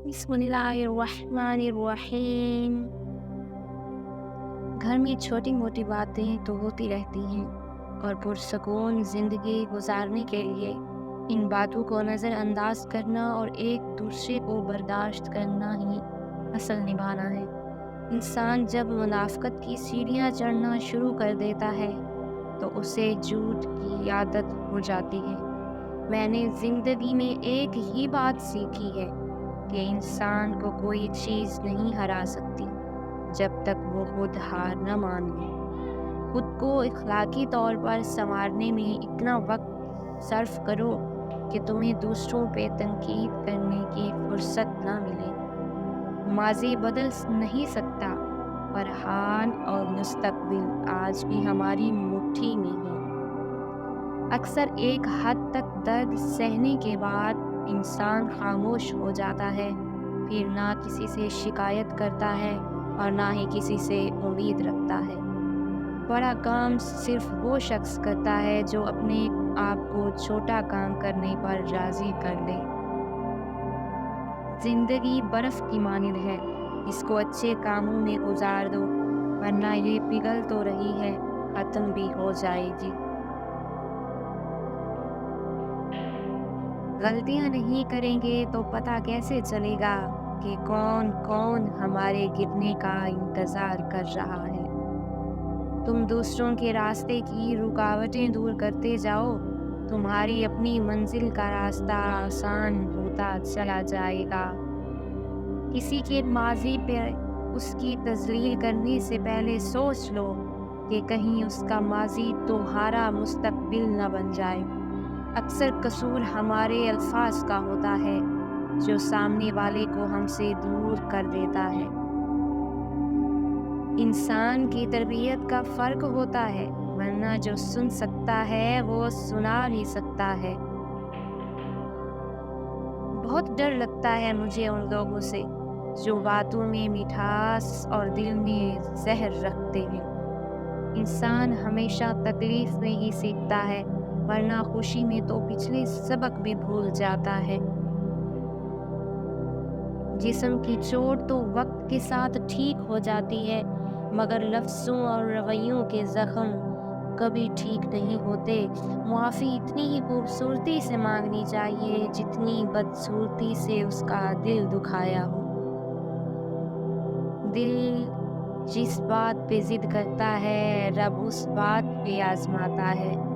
بسم اللہ الرحمن الرحیم۔ گھر میں چھوٹی موٹی باتیں تو ہوتی رہتی ہیں اور پرسکون زندگی گزارنے کے لیے ان باتوں کو نظر انداز کرنا اور ایک دوسرے کو برداشت کرنا ہی اصل نبھانا ہے۔ انسان جب منافقت کی سیڑھیاں چڑھنا شروع کر دیتا ہے تو اسے جھوٹ کی عادت ہو جاتی ہے۔ میں نے زندگی میں ایک ہی بات سیکھی ہے کہ انسان کو کوئی چیز نہیں ہرا سکتی جب تک وہ خود ہار نہ مان لے۔ خود کو اخلاقی طور پر سنوارنے میں اتنا وقت صرف کرو کہ تمہیں دوسروں پہ تنقید کرنے کی فرصت نہ ملے۔ ماضی بدل نہیں سکتا پر حال اور مستقبل آج بھی ہماری مٹھی میں ہے۔ اکثر ایک حد تک درد سہنے کے بعد انسان خاموش ہو جاتا ہے، پھر نہ کسی سے شکایت کرتا ہے اور نہ ہی کسی سے امید رکھتا ہے۔ بڑا کام صرف وہ شخص کرتا ہے جو اپنے آپ کو چھوٹا کام کرنے پر راضی کر لے۔ زندگی برف کی مانند ہے، اس کو اچھے کاموں میں گزار دو ورنہ یہ پگھل تو رہی ہے، ختم بھی ہو جائے گی۔ غلطیاں نہیں کریں گے تو پتہ کیسے چلے گا کہ کون کون ہمارے گرنے کا انتظار کر رہا ہے۔ تم دوسروں کے راستے کی رکاوٹیں دور کرتے جاؤ، تمہاری اپنی منزل کا راستہ آسان ہوتا چلا جائے گا۔ کسی کے ماضی پہ اس کی تذلیل کرنے سے پہلے سوچ لو کہ کہیں اس کا ماضی تمہارا مستقبل نہ بن جائے۔ اکثر قصور ہمارے الفاظ کا ہوتا ہے جو سامنے والے کو ہم سے دور کر دیتا ہے۔ انسان کی تربیت کا فرق ہوتا ہے، ورنہ جو سن سکتا ہے وہ سنا بھی سکتا ہے۔ بہت ڈر لگتا ہے مجھے ان لوگوں سے جو باتوں میں مٹھاس اور دل میں زہر رکھتے ہیں۔ انسان ہمیشہ تکلیف میں ہی سیکھتا ہے، ورنہ خوشی میں تو پچھلے سبق بھی بھول جاتا ہے۔ جسم کی چوٹ تو وقت کے ساتھ ٹھیک ہو جاتی ہے، مگر لفظوں اور رویوں کے زخم کبھی ٹھیک نہیں ہوتے۔ معافی اتنی ہی خوبصورتی سے مانگنی چاہیے جتنی بدصورتی سے اس کا دل دکھایا ہو۔ دل جس بات پہ ضد کرتا ہے، رب اس بات پہ آزماتا ہے۔